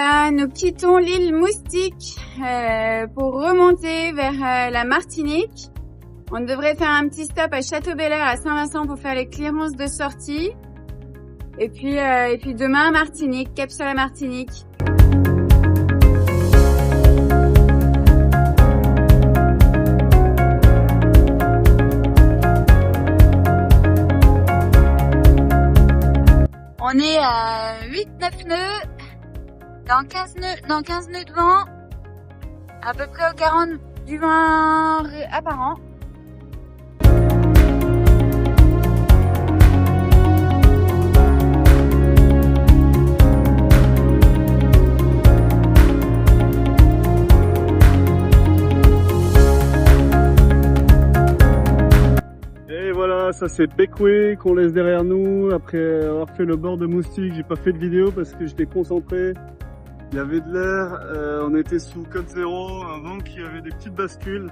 voilà, nous quittons l'île Moustique pour remonter vers la Martinique. On devrait faire un petit stop à Château-Bel-Air à Saint-Vincent pour faire les clearances de sortie. Et puis demain, Martinique, cap sur la Martinique. On est à 8-9 nœuds, dans 15 nœuds de vent, à peu près au 40 du vent apparent. Et voilà, ça c'est Beckway qu'on laisse derrière nous. Après avoir fait le bord de Moustique, j'ai pas fait de vidéo parce que j'étais concentré. Il y avait de l'air, on était sous code 0, un vent qui avait des petites bascules.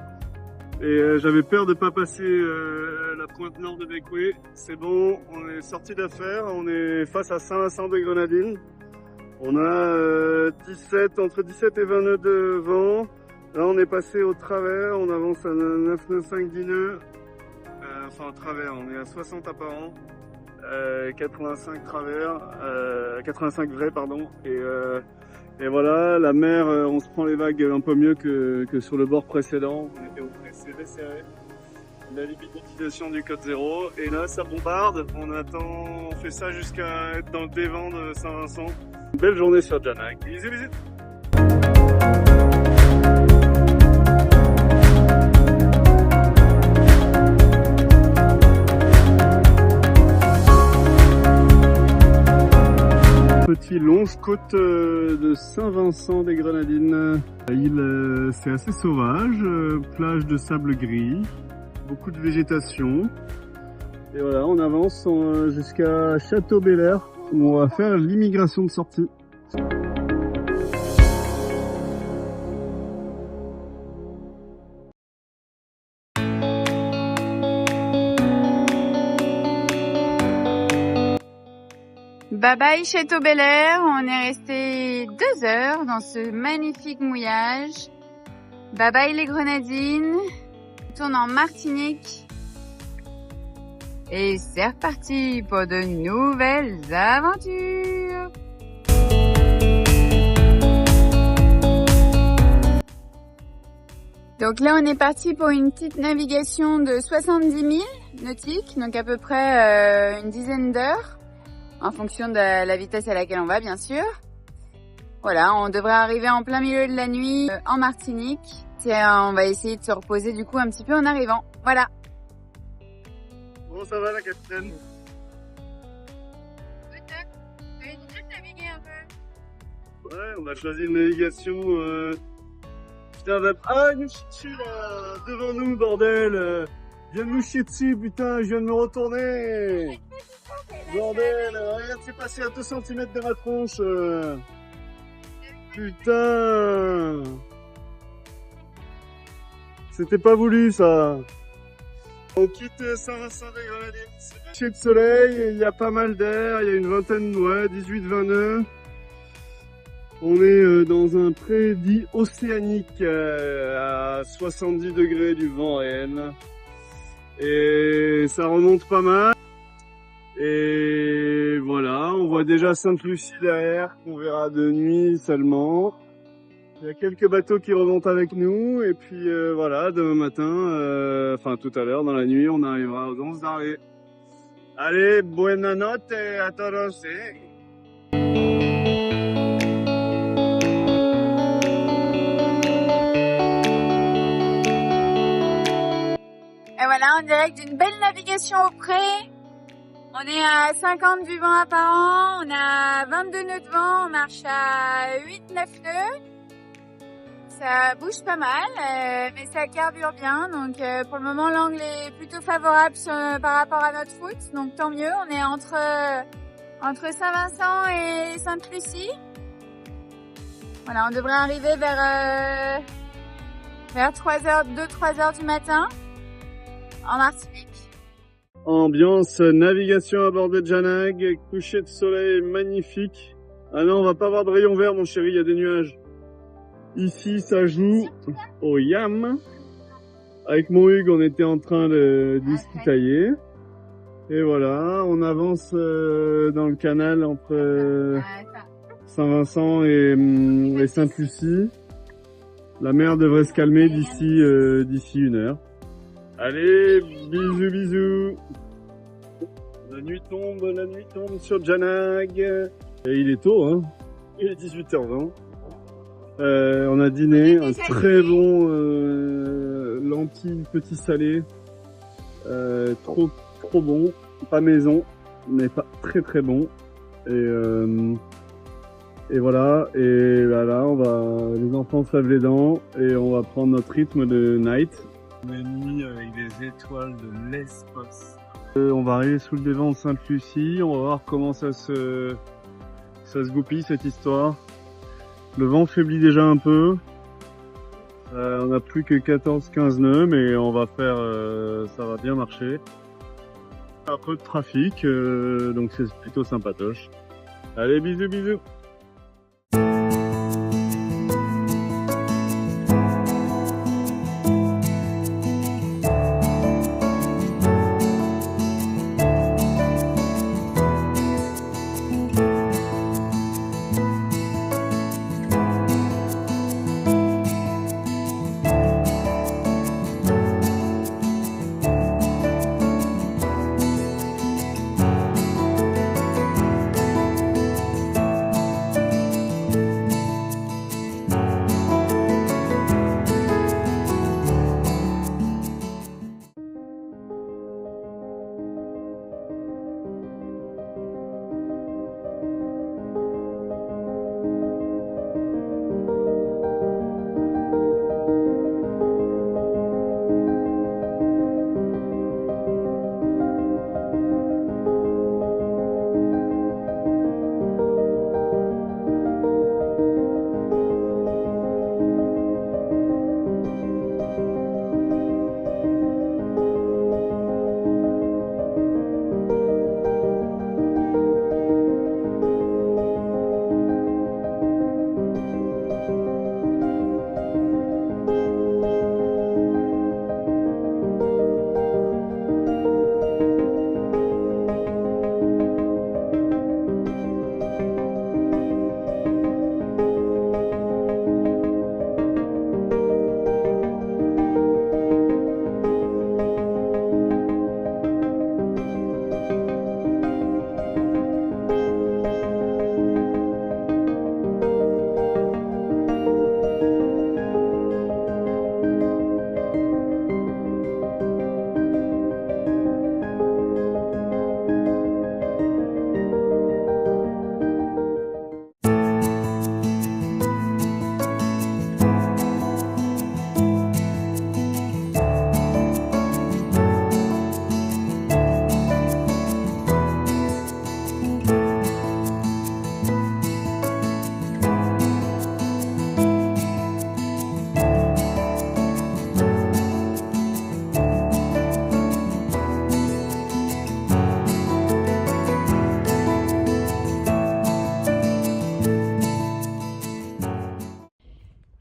Et j'avais peur de pas passer la pointe nord de Beckway. C'est bon, on est sorti d'affaire, on est face à Saint-Vincent-des-Grenadines. On a entre 17 et 20 nœuds de vent. Là on est passé au travers, on avance à 9 nœuds 5 10 nœuds. Enfin, au travers, on est à 60 apparents, 85 travers, 85 vrais, pardon. Et voilà, la mer, on se prend les vagues un peu mieux que sur le bord précédent. On était au précédé serré. La limite d'utilisation du code 0. Et là, ça bombarde. On fait ça jusqu'à être dans le dévent de Saint-Vincent. Une belle journée sur Janag. Bisous, bisous. Petit longe-côte de Saint-Vincent-des-Grenadines. L'île, c'est assez sauvage, plage de sable gris, beaucoup de végétation. Et voilà, on avance jusqu'à Château-Bel-Air où on va faire l'immigration de sortie. Bye bye Château-Bel-Air, on est resté 2 heures dans ce magnifique mouillage. Bye bye les Grenadines, on tourne en Martinique. Et c'est reparti pour de nouvelles aventures. Donc là on est parti pour une petite navigation de 70 000 nautiques, donc à peu près une dizaine d'heures. En fonction de la vitesse à laquelle on va, bien sûr. Voilà, on devrait arriver en plein milieu de la nuit en Martinique. Et on va essayer de se reposer du coup un petit peu en arrivant. Voilà. Bon, ça va la capitaine? Ouais, on a choisi une navigation. Putain, ah, nous chie dessus là, devant nous, bordel. Je viens de nous chier dessus, putain, je viens de me retourner. Bordel, regarde, c'est passé à 2 cm de ma tronche. Putain. C'était pas voulu ça. On quitte Saint-Vincent-des-Grenadines. C'est un coucher de soleil, il y a pas mal d'air, il y a une vingtaine, ouais, 18-20 nœuds. On est dans un prédit océanique à 70 degrés du vent réel. Et ça remonte pas mal. Et voilà, on voit déjà Sainte-Lucie derrière, qu'on verra de nuit seulement. Il y a quelques bateaux qui remontent avec nous, et puis voilà, demain matin, enfin tout à l'heure, dans la nuit, on arrivera aux 11 d'arrêt. Allez, buena notte a todos. Et voilà, en direct d'une belle navigation au pré. On est à 50 du vent apparent, on a 22 nœuds de vent, on marche à 8-9 nœuds. Ça bouge pas mal, mais ça carbure bien. Donc pour le moment, l'angle est plutôt favorable par rapport à notre route. Donc tant mieux, on est entre Saint-Vincent et Sainte-Lucie. Voilà, on devrait arriver vers 2-3 heures du matin en Martinique. Ambiance navigation à bord de Janag, coucher de soleil magnifique Ah non, on va pas avoir de rayon vert, mon chéri, il y a des nuages. Ici, ça joue au yam. Avec mon Hugues, on était en train de discutailler. Et voilà, on avance dans le canal entre Saint-Vincent et Sainte-Lucie. La mer devrait se calmer d'ici 1 heure. Allez, bisous, bisous. La nuit tombe sur Janag. Et il est tôt, hein. Il est 18h20. On a dîné, un très bon lentilles petit salé. Trop bon. Pas maison, mais pas très bon. Et voilà. Et là, les enfants se lavent les dents et on va prendre notre rythme de night. Une nuit avec des étoiles de l'espace. On va arriver sous le dévent de Sainte-Lucie. On va voir comment ça se goupille cette histoire. Le vent faiblit déjà un peu. On n'a plus que 14-15 nœuds, mais on va faire, ça va bien marcher. Un peu de trafic, donc c'est plutôt sympatoche. Allez, bisous, bisous.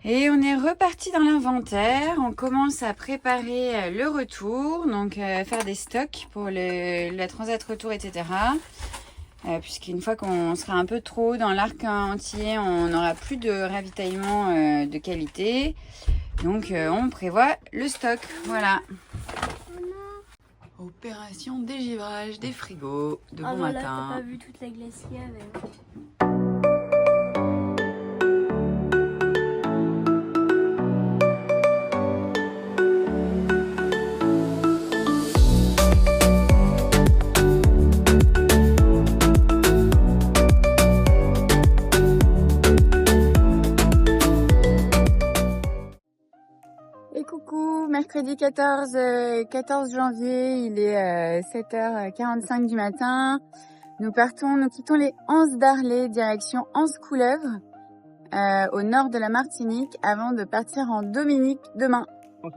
Et on est reparti dans l'inventaire. On commence à préparer le retour, donc faire des stocks pour la transat retour, etc. Puisqu'une fois qu'on sera un peu trop dans l'arc entier, on n'aura plus de ravitaillement de qualité. Donc on prévoit le stock. Voilà. Opération dégivrage des frigos de bon voilà, matin. t'as pas vu toute la glace qu'il y avait. Mercredi 14 janvier, il est 7h45 du matin. Nous quittons les Anses d'Arlay, direction Anse-Couleuvre, au nord de la Martinique, avant de partir en Dominique demain. Là,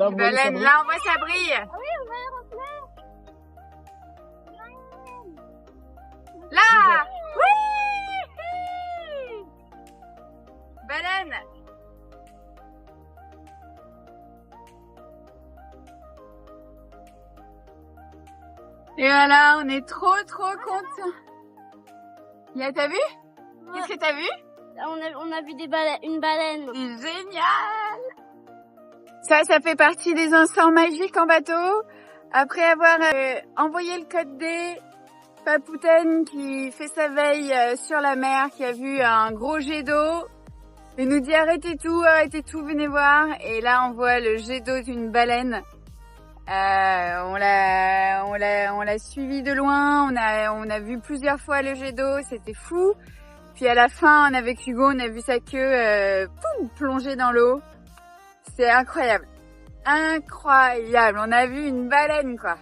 on voit ça brille. Ah oui, on va y rentrer. Là, oui. baleine. Et voilà, on est trop contents. T'as vu? Qu'est-ce que t'as vu? On a vu une baleine. Génial! Ça fait partie des instants magiques en bateau. Après avoir envoyé le code D, Papoutaine qui fait sa veille sur la mer, qui a vu un gros jet d'eau, il nous dit arrêtez tout, venez voir. Et là on voit le jet d'eau d'une baleine. On l'a suivi de loin, on a vu plusieurs fois le jet d'eau, c'était fou. Puis à la fin, avec Hugo, on a vu sa queue plonger dans l'eau. C'est incroyable. Incroyable. On a vu une baleine, quoi.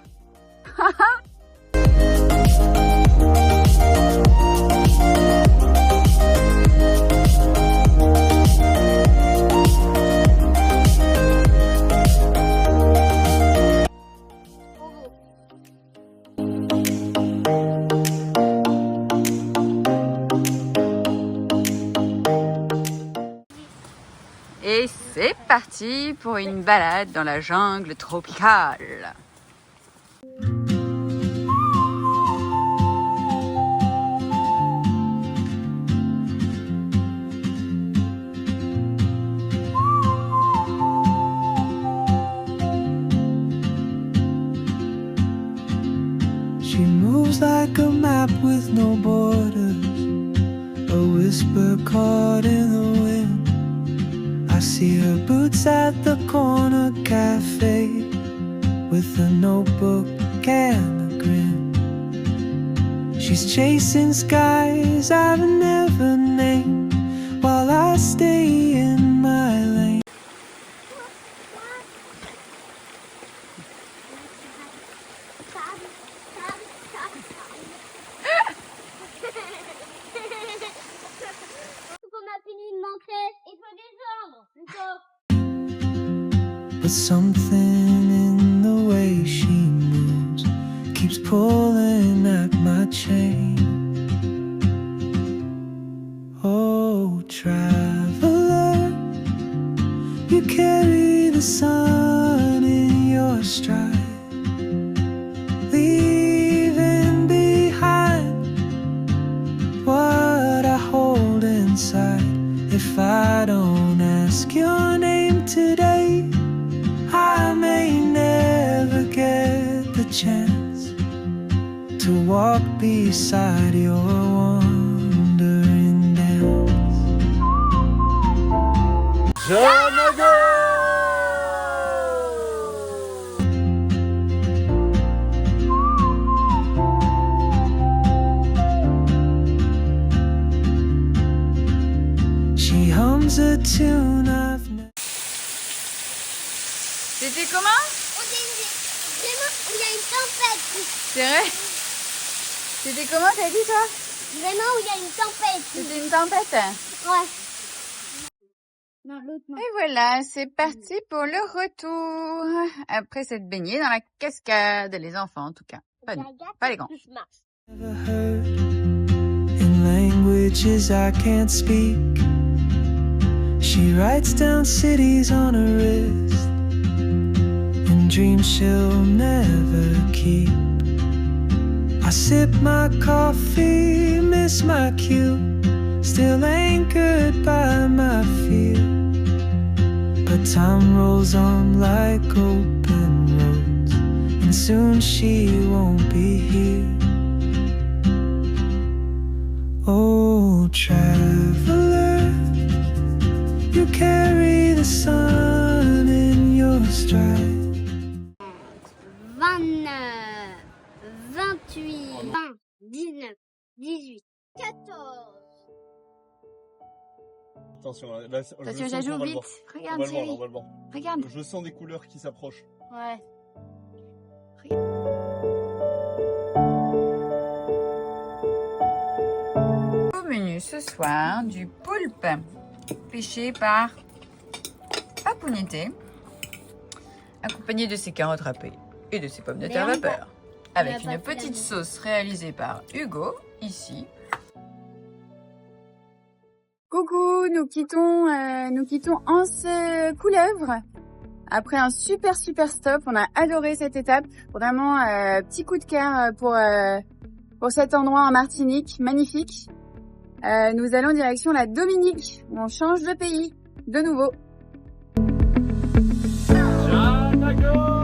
Et c'est parti pour une balade dans la jungle tropicale. She moves like a map with no borders, a whisper caught in the wind. I see her boots at the corner cafe with a notebook and a grin. She's chasing skies I've never named while I stay in my lane. On a fini de manquer, il faut descendre, plutôt. But something in the way she moves keeps pulling at my chain. Oh, traveler, you carry the sun in your stride, leaving behind what I hold inside. If I don't ask your name today, I may never get the chance to walk beside your wandering dance. She hums a tune I've never. C'était comment? Il y a une tempête. C'est vrai? C'était comment t'as dit toi? Vraiment où il y a une tempête. C'était une tempête? Ouais. Non, l'autre non. Et voilà, c'est parti pour le retour. Après s'être baigné dans la cascade, les enfants en tout cas. Pas nous, pas les grands. Never heard in languages I can't speak. She writes down cities on her wrist and dreams she'll never keep. I sip my coffee, miss my cue, still anchored by my fear. But time rolls on like open roads, and soon she won't be here. Oh, traveler, you carry the sun in your stride. 29, 28, 20, 19, 18, 14. Attention, là, Attention, ça joue vite. Regarde, Thierry. on va le voir. Regarde. Je sens des couleurs qui s'approchent. Ouais. Au menu ce soir, du poulpe pêché par Papounité, accompagné de ses carottes râpées et de ses pommes de terre Mais vapeur, on avec a une pas fait petite la sauce réalisée par Hugo, ici. Coucou, nous quittons Anse-Couleuvre. Après un super stop, on a adoré cette étape. Vraiment, petit coup de cœur pour cet endroit en Martinique, magnifique. Nous allons direction la Dominique, où on change de pays, de nouveau. Ciao, d'accord.